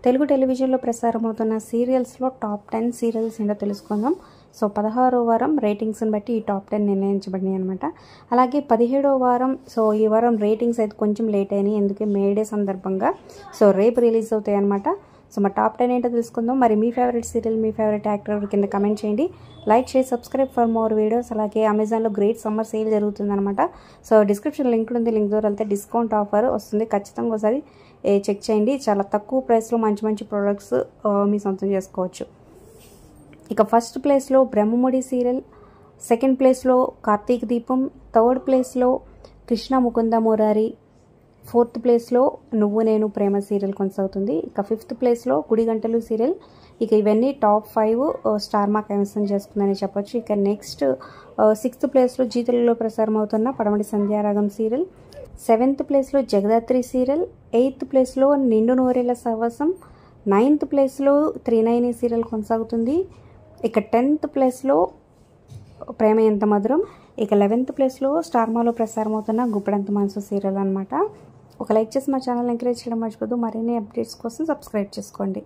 తెలుగు టెలివిజన్లో ప్రసారమవుతున్న సీరియల్స్లో top 10 serials ఏంటో తెలుసుకుందాం. సో 16వ వారం రేటింగ్స్ని బట్టి ఈ టాప్ 10 నిర్ణయించబడినాయి అనమాట. అలాగే 17వ వారం ఈ వారం రేటింగ్స్ అయితే కొంచెం లేట్ అయినాయి, ఎందుకే మేడే సందర్భంగా. సో రేపు రిలీజ్ అవుతాయి అనమాట. సో మా టాప్ 10 ఏంటో తెలుసుకుందాం. మరి మీ ఫేవరెట్ సీరియల్, మీ ఫేవరెట్ యాక్టర్ కింద కమెంట్ చేయండి. లైక్ చేసి సబ్స్క్రైబ్ ఫర్ మోర్ వీడియోస్. అలాగే అమెజాన్లో గ్రేట్ సమ్మర్ సేల్ జరుగుతుందన్నమాట. సో డిస్క్రిప్షన్ లింక్ ఉంది, లింక్ ద్వారా వెళ్తే డిస్కౌంట్ ఆఫర్ వస్తుంది. ఖచ్చితంగా ఒకసారి చెక్ చేయండి. చాలా తక్కువ ప్రైస్లో మంచి మంచి ప్రోడక్ట్స్ మీ సొంతం చేసుకోవచ్చు. ఇక ఫస్ట్ ప్లేస్లో బ్రహ్మముడి సీరియల్, సెకండ్ ప్లేస్లో కార్తీక దీపం, థర్డ్ ప్లేస్లో కృష్ణ ముకుంద మురారి, ఫోర్త్ ప్లేస్లో నువ్వు నేను ప్రేమ సీరియల్ కొనసాగుతుంది. ఇక ఫిఫ్త్ ప్లేస్లో గుడిగంటలు సీరియల్. ఇక ఇవన్నీ టాప్ 5 స్టార్ మార్క్ కైవసం చేసుకుందని చెప్పొచ్చు. ఇక నెక్స్ట్ సిక్స్త్ ప్లేస్లో జీ తెలుగులో ప్రసారం అవుతున్న పడమటి సంధ్యారాగం సీరియల్, సెవెంత్ ప్లేస్లో జగదాత్రి సీరియల్, ఎయిత్ ప్లేస్లో నిండు నూరేళ్ల సహవాసం, నైన్త్ ప్లేస్లో 39 సీరియల్ కొనసాగుతుంది. ఇక 10th ప్లేస్లో ప్రేమ ఎంత మధురం. ఇక 11th ప్లేస్లో స్టార్ మాలో ప్రసారం అవుతున్న గుప్పడంత మనసు సీరియల్ అనమాట. ఒక లైక్ చేసి మా ఛానల్ ఎంకరేజ్ చేయడం మర్చిపోద్దు. మరిన్ని అప్డేట్స్ కోసం సబ్స్క్రైబ్ చేసుకోండి.